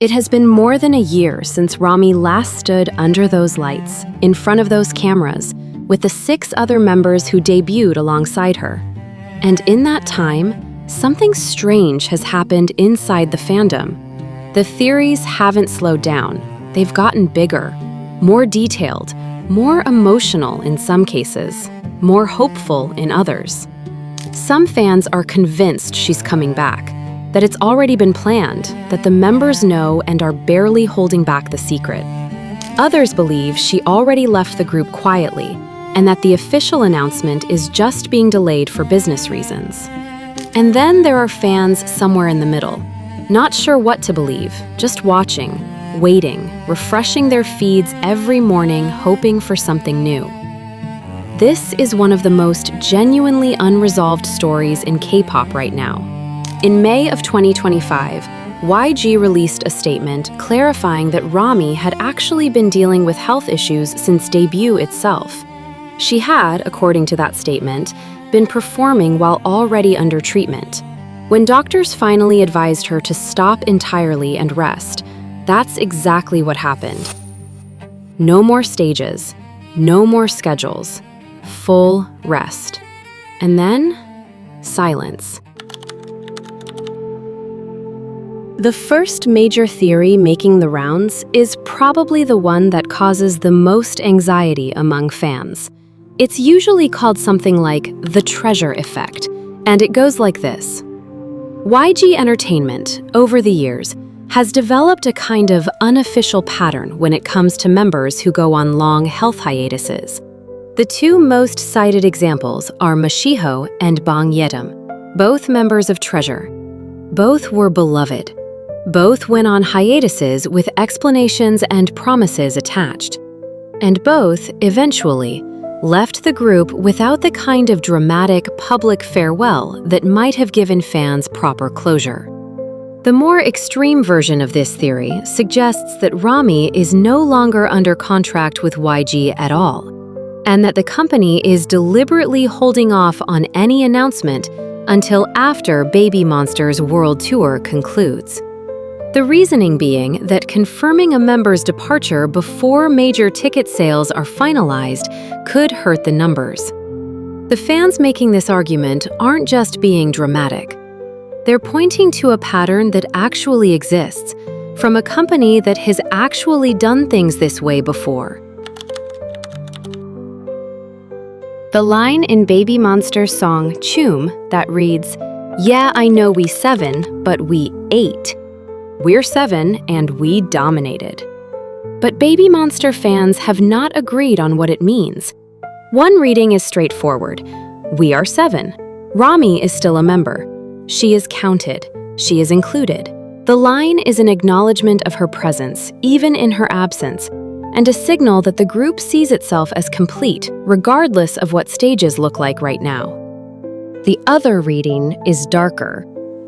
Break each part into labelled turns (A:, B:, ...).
A: It has been more than a year since Rami last stood under those lights, in front of those cameras, with the 6 other members who debuted alongside her. And in that time, something strange has happened inside the fandom. The theories haven't slowed down. They've gotten bigger, more detailed, more emotional in some cases, more hopeful in others. Some fans are convinced she's coming back, that it's already been planned, that the members know and are barely holding back the secret. Others believe she already left the group quietly, and that the official announcement is just being delayed for business reasons. And then there are fans somewhere in the middle, not sure what to believe, just watching, waiting, refreshing their feeds every morning, hoping for something new. This is one of the most genuinely unresolved stories in K-pop right now. In May of 2025, YG released a statement clarifying that Rami had actually been dealing with health issues since debut itself. She had, according to that statement, been performing while already under treatment. When doctors finally advised her to stop entirely and rest, that's exactly what happened. No more stages, no more schedules, full rest. And then, silence. The first major theory making the rounds is probably the one that causes the most anxiety among fans. It's usually called something like the treasure effect, and it goes like this. YG Entertainment, over the years, has developed a kind of unofficial pattern when it comes to members who go on long health hiatuses. The 2 most cited examples are Mashiho and Bang Yedam, both members of Treasure. Both were beloved. Both went on hiatuses with explanations and promises attached. And both, eventually, left the group without the kind of dramatic public farewell that might have given fans proper closure. The more extreme version of this theory suggests that Rami is no longer under contract with YG at all, and that the company is deliberately holding off on any announcement until after BABYMONSTER's world tour concludes. The reasoning being that confirming a member's departure before major ticket sales are finalized could hurt the numbers. The fans making this argument aren't just being dramatic. They're pointing to a pattern that actually exists from a company that has actually done things this way before. The line in BABYMONSTER's song CHOOM that reads, "Yeah, I know we 7, but we 8. We're 7 and we dominated." But BABYMONSTER fans have not agreed on what it means. One reading is straightforward. We are 7. Rami is still a member. She is counted. She is included. The line is an acknowledgement of her presence, even in her absence, and a signal that the group sees itself as complete, regardless of what stages look like right now. The other reading is darker.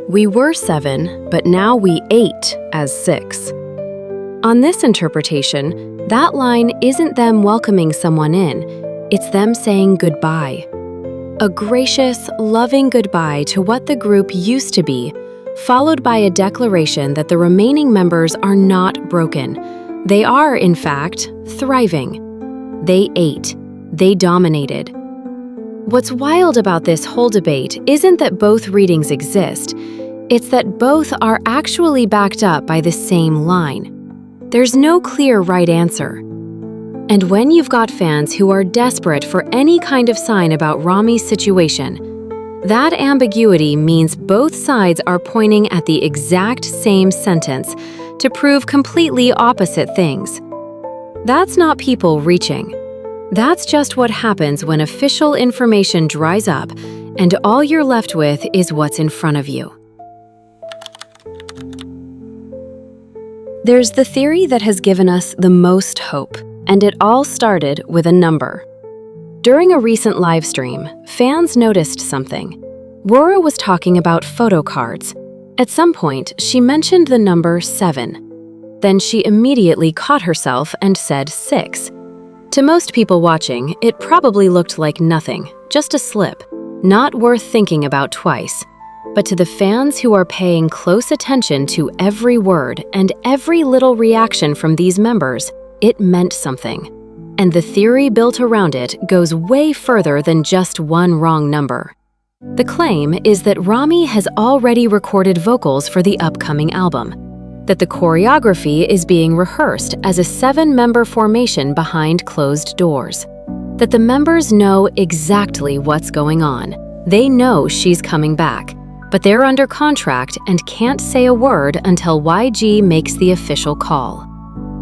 A: We were 7, but now we 8 as 6. On this interpretation, that line isn't them welcoming someone in, it's them saying goodbye. A gracious, loving goodbye to what the group used to be, followed by a declaration that the remaining members are not broken. They are, in fact, thriving. They ate. They dominated. What's wild about this whole debate isn't that both readings exist, it's that both are actually backed up by the same line. There's no clear right answer. And when you've got fans who are desperate for any kind of sign about Rami's situation, that ambiguity means both sides are pointing at the exact same sentence to prove completely opposite things. That's not people reaching. That's just what happens when official information dries up and all you're left with is what's in front of you. There's the theory that has given us the most hope, and it all started with a number. During a recent live stream, fans noticed something. Rora was talking about photo cards. At some point, she mentioned the number 7. Then she immediately caught herself and said 6. To most people watching, it probably looked like nothing, just a slip, not worth thinking about twice. But to the fans who are paying close attention to every word and every little reaction from these members, it meant something. And the theory built around it goes way further than just one wrong number. The claim is that Rami has already recorded vocals for the upcoming album, that the choreography is being rehearsed as a 7-member formation behind closed doors, that the members know exactly what's going on. They know she's coming back, but they're under contract and can't say a word until YG makes the official call.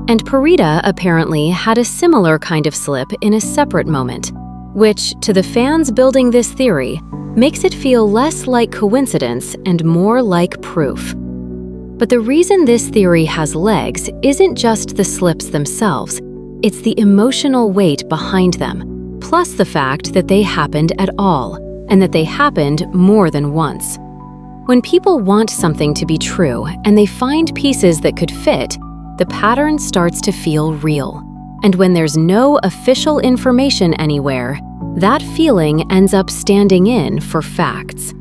A: And Parita apparently had a similar kind of slip in a separate moment, which, to the fans building this theory, makes it feel less like coincidence and more like proof. But the reason this theory has legs isn't just the slips themselves, it's the emotional weight behind them, plus the fact that they happened at all, and that they happened more than once. When people want something to be true and they find pieces that could fit, the pattern starts to feel real. And when there's no official information anywhere, that feeling ends up standing in for facts.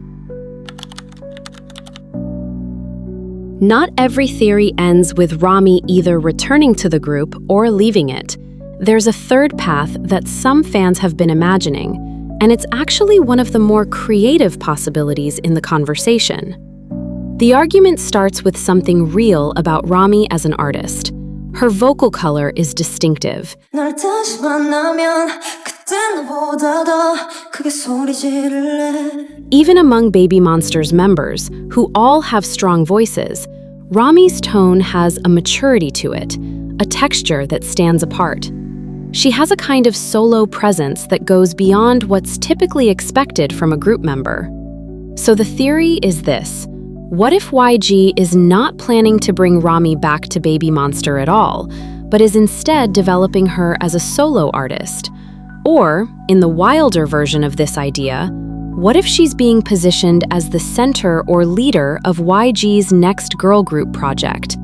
A: Not every theory ends with Rami either returning to the group or leaving it. There's a third path that some fans have been imagining, and it's actually one of the more creative possibilities in the conversation. The argument starts with something real about Rami as an artist. Her vocal color is distinctive. Even among BABYMONSTER's members, who all have strong voices, Rami's tone has a maturity to it, a texture that stands apart. She has a kind of solo presence that goes beyond what's typically expected from a group member. So the theory is this: what if YG is not planning to bring Rami back to BABYMONSTER at all, but is instead developing her as a solo artist? Or, in the wilder version of this idea, what if she's being positioned as the center or leader of YG's next girl group project?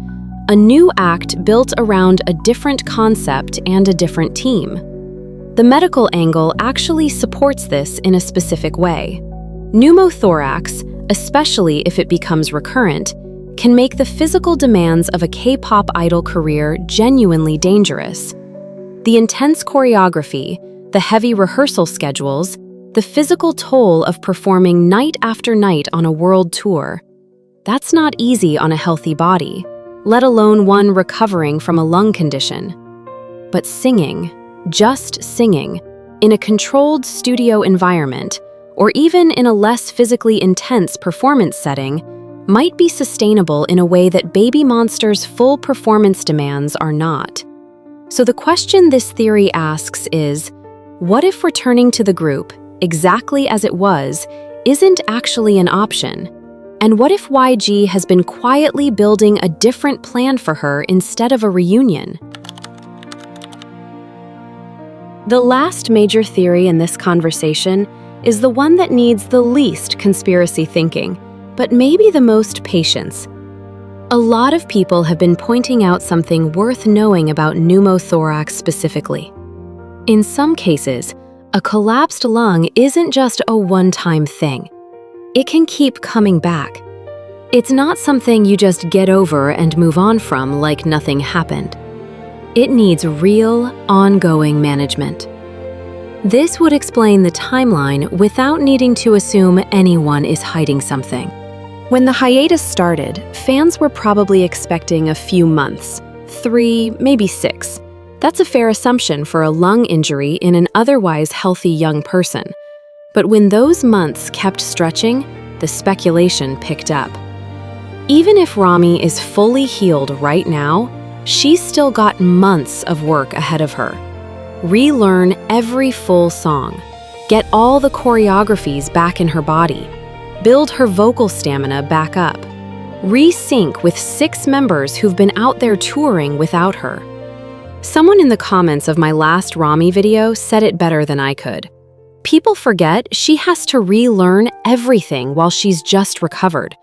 A: A new act built around a different concept and a different team. The medical angle actually supports this in a specific way. Pneumothorax, especially if it becomes recurrent, can make the physical demands of a K-pop idol career genuinely dangerous. The intense choreography, the heavy rehearsal schedules, the physical toll of performing night after night on a world tour. That's not easy on a healthy body, let alone one recovering from a lung condition. But singing, just singing, in a controlled studio environment, or even in a less physically intense performance setting, might be sustainable in a way that BABYMONSTER's full performance demands are not. So the question this theory asks is, what if returning to the group, exactly as it was, isn't actually an option? And what if YG has been quietly building a different plan for her instead of a reunion? The last major theory in this conversation is the one that needs the least conspiracy thinking, but maybe the most patience. A lot of people have been pointing out something worth knowing about pneumothorax specifically. In some cases, a collapsed lung isn't just a one-time thing. It can keep coming back. It's not something you just get over and move on from like nothing happened. It needs real, ongoing management. This would explain the timeline without needing to assume anyone is hiding something. When the hiatus started, fans were probably expecting a few months, 3, maybe 6. That's a fair assumption for a lung injury in an otherwise healthy young person. But when those months kept stretching, the speculation picked up. Even if Rami is fully healed right now, she's still got months of work ahead of her. Relearn every full song, get all the choreographies back in her body, build her vocal stamina back up, re-sync with 6 members who've been out there touring without her. Someone in the comments of my last Rami video said it better than I could. People forget she has to relearn everything while she's just recovered.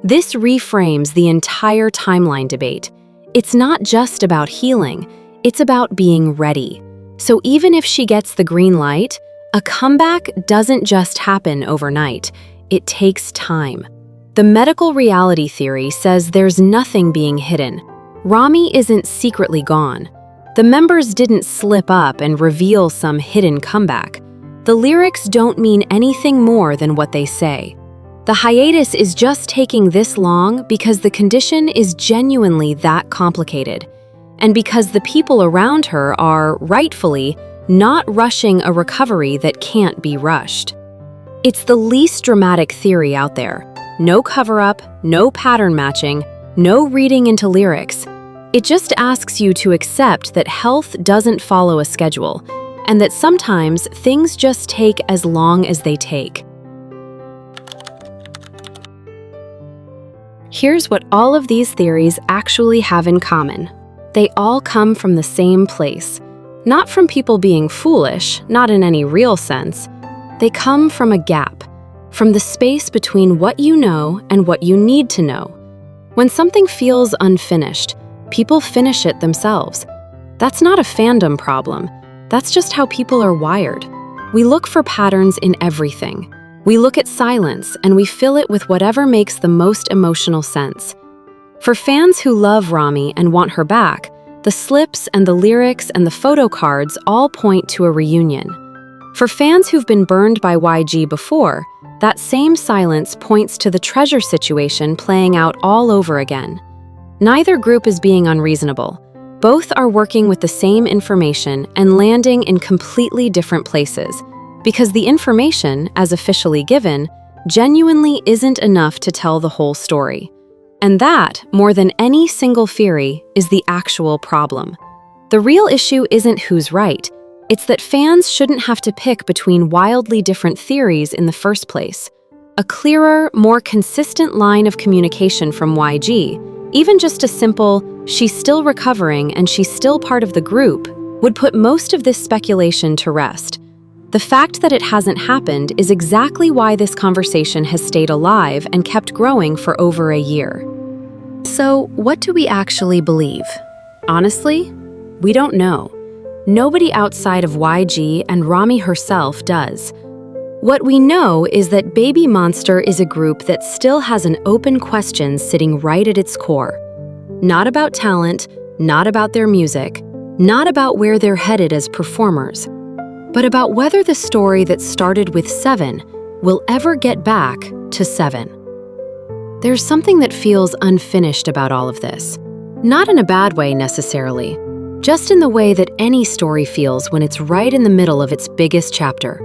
A: This reframes the entire timeline debate. It's not just about healing, it's about being ready. So even if she gets the green light, a comeback doesn't just happen overnight. It takes time. The medical reality theory says there's nothing being hidden. Rami isn't secretly gone. The members didn't slip up and reveal some hidden comeback. The lyrics don't mean anything more than what they say. The hiatus is just taking this long because the condition is genuinely that complicated, and because the people around her are, rightfully, not rushing a recovery that can't be rushed. It's the least dramatic theory out there. No cover-up, no pattern matching, no reading into lyrics. It just asks you to accept that health doesn't follow a schedule, and that sometimes things just take as long as they take. Here's what all of these theories actually have in common. They all come from the same place. Not from people being foolish, not in any real sense. They come from a gap, from the space between what you know and what you need to know. When something feels unfinished, people finish it themselves. That's not a fandom problem. That's just how people are wired. We look for patterns in everything. We look at silence and we fill it with whatever makes the most emotional sense. For fans who love Rami and want her back, the slips and the lyrics and the photo cards all point to a reunion. For fans who've been burned by YG before, that same silence points to the treasure situation playing out all over again. Neither group is being unreasonable. Both are working with the same information and landing in completely different places, because the information, as officially given, genuinely isn't enough to tell the whole story. And that, more than any single theory, is the actual problem. The real issue isn't who's right. It's that fans shouldn't have to pick between wildly different theories in the first place. A clearer, more consistent line of communication from YG, even just a simple, "she's still recovering and she's still part of the group," would put most of this speculation to rest. The fact that it hasn't happened is exactly why this conversation has stayed alive and kept growing for over a year. So, what do we actually believe? Honestly, we don't know. Nobody outside of YG and Rami herself does. What we know is that BABYMONSTER is a group that still has an open question sitting right at its core. Not about talent, not about their music, not about where they're headed as performers, but about whether the story that started with 7 will ever get back to 7. There's something that feels unfinished about all of this. Not in a bad way necessarily, just in the way that any story feels when it's right in the middle of its biggest chapter.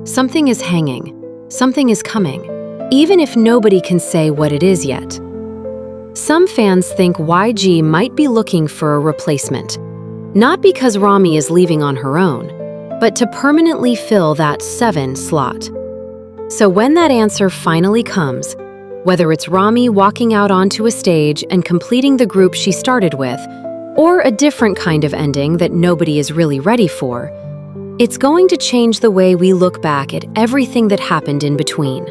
A: Something is hanging, something is coming, even if nobody can say what it is yet. Some fans think YG might be looking for a replacement, not because Rami is leaving on her own, but to permanently fill that 7 slot. So when that answer finally comes, whether it's Rami walking out onto a stage and completing the group she started with, or a different kind of ending that nobody is really ready for, it's going to change the way we look back at everything that happened in between.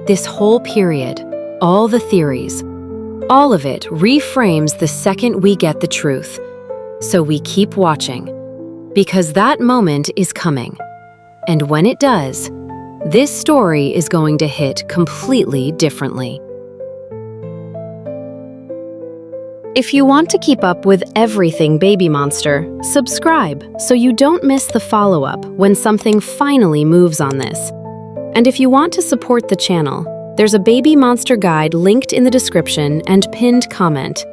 A: This whole period, all the theories, all of it reframes the second we get the truth. So we keep watching, because that moment is coming. And when it does, this story is going to hit completely differently. If you want to keep up with everything BABYMONSTER, subscribe so you don't miss the follow-up when something finally moves on this. And if you want to support the channel, there's a BABYMONSTER guide linked in the description and pinned comment.